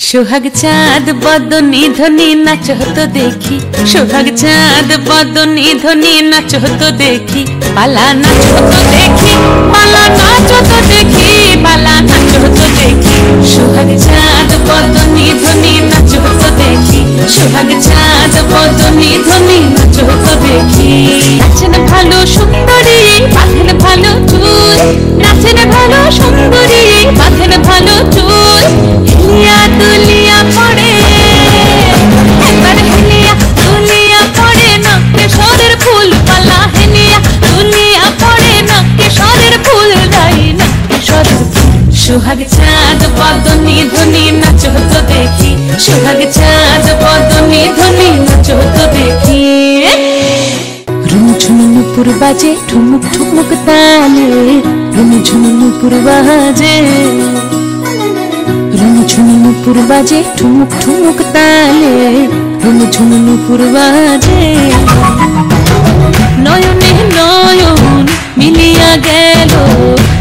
সোহাগ চাঁদ বদনি ধনি নাচ তো দেখি, সোহাগ চাঁদ বদনি ধনি নাচ তো দেখি, পালা নাচ তো দেখি, পালা নাচ তো দেখি, পালা নাচ তো দেখি। সোহাগ চাঁদ বদনি ধনি নাচ তো দেখি, সোহাগ চাঁদ বদনি ধনি নাচ তো দেখি। নাচেন ভালো সুন্দরী বাঁধেন ভালো চুল, নাচেন ভালো সুন্দরী বাঁধেন ভালো চুল। হিলিয়া দুলিয়া পড়ে একবার, হিলিয়া দুলিয়া পড়ে নকেশ্বরের ফুল পালা, হিলিয়া দুলিয়া পড়ে নকেশ্বরের ফুল রাই নকেশ্বরের ফুল। সোহাগ চাঁদ বদনি ধনি নাচ তো দেখি, সোহাগ চাঁদ বদনি ধনি নাচ তো দেখি। ঝুমঝুম নুপুর বাজে ঠুমুক ঠুমুক তালে, ঝুমঝুম নুপুর বাজে, ঝুমঝুম নুপুর বাজে ঠুমুক ঠুমুক তালে, ঝুমঝুম নুপুর বাজে। নয়নে নয়ন মিলিয়া গেল,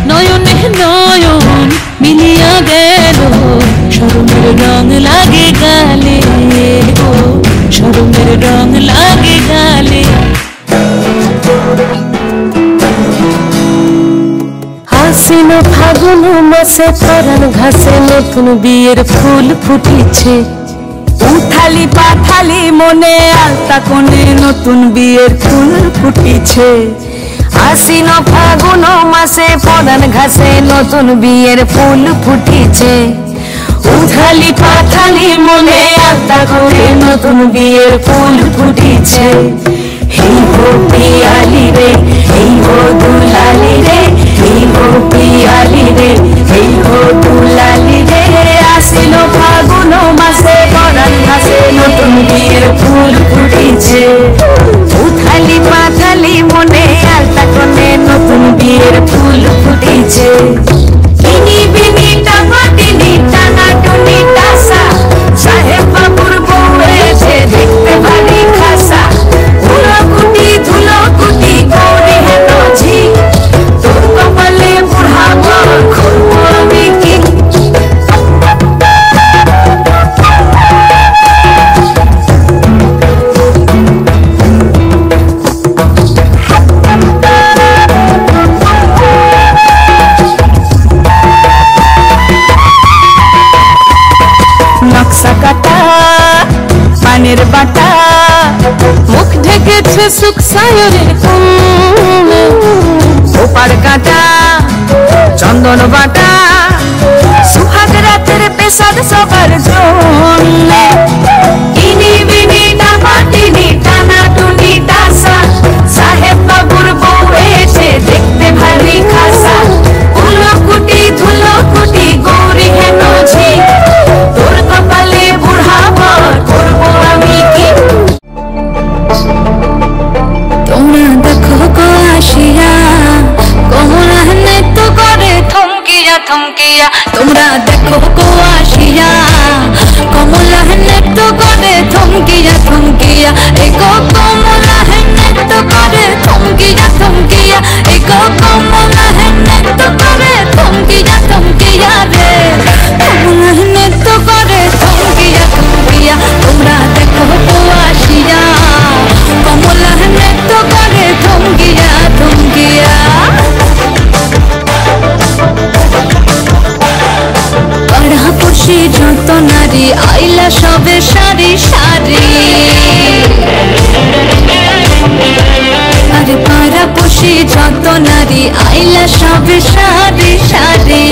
নয়নে নয়ন মিলিয়া গেল, শরমের রং লাগে গালে গো, শরমের রং লাগে গালে। আশ্বিন ফাগুন মাসে পরাণ ঘাসে নতুন বিয়ের ফুল ফুটিছে, উথালি পাথালি মনে আলতা কোণে নতুন বিয়ের ফুল ফুটিছে। আশ্বিন ফাগুন মাসে পরাণ ঘাসে নতুন বিয়ের ফুল ফুটিছে, উথালি পাথালি মনে আলতা কোণে নতুন বিয়ের ফুল ফুটিছে। এই হো পিয়ালি রে, এই হো দুলালি রে, এই হো পিয়ালি রে, এই হো দুলালি রে। আসিল ফাগুন মাসে পরাণ ঘাসে নতুন বিয়ের ফুল ফুটিছে, উথালি পাথালি মনে আলতা কোণে নতুন বিয়ের ফুল ফুটিছে। ইনি বিনি টাপাটিনি টানা টুনি টাসা, সাহেব বাবুর বউ এসে দেখতে ভারী খাসা। ধুলো কুটি গৌরী হেন ঝি, তোর কপালে বুড়া বর করবো আমি কি। নকশা কাটা পানের বাটা, মুখ ঢেকেছে সুখ সায়রের ফুল, ওপার কাটা চন্দন বাটা, সুহাগ রাতের পেশাদ সবার জন্য। ইনি বিনি টাপাটিনি টানা টুনি টাসা, সাহেব বাবুর বউ এসে দেখতে ভারী খাসা। ধুলো কুটি গৌরী হেন ঝি, তোর কপালে বুড়া বর করবো আমি কি। তোমরা দেখো গো আসিয়া কমলা নৃত্য করে থমকিয়া থমকিয়া, তোমরা দেখো গো আসিয়া কমলা নৃত্য করে থমকিয়া থমকিয়া। এগো কমলা নৃত্য করে থমকিয়া থমকিয়া, এগো কমলা নৃত্য করে থমকিয়া থমকিয়া রে, কমলা নৃত্য করে থমকিয়া থমকিয়া। তোমরা দেখো গো আসিয়া কমলা নৃত্য করে থমকিয়া থমকিয়া। পাড়াপড়শি যত নারী আইলা সবে সারি সারি, আরে পাড়াপড়শি যত নারী আইলা সবে সারি সারি।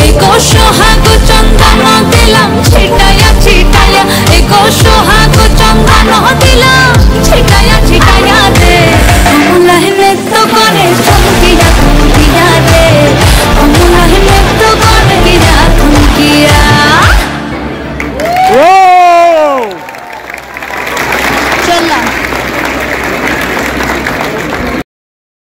এগো সোহাগ চন্দন দিলাম ছিটায়া ছিটায়া, এগো সোহাগ চন্দন দিলাম ছিটায়া ছিটায়া।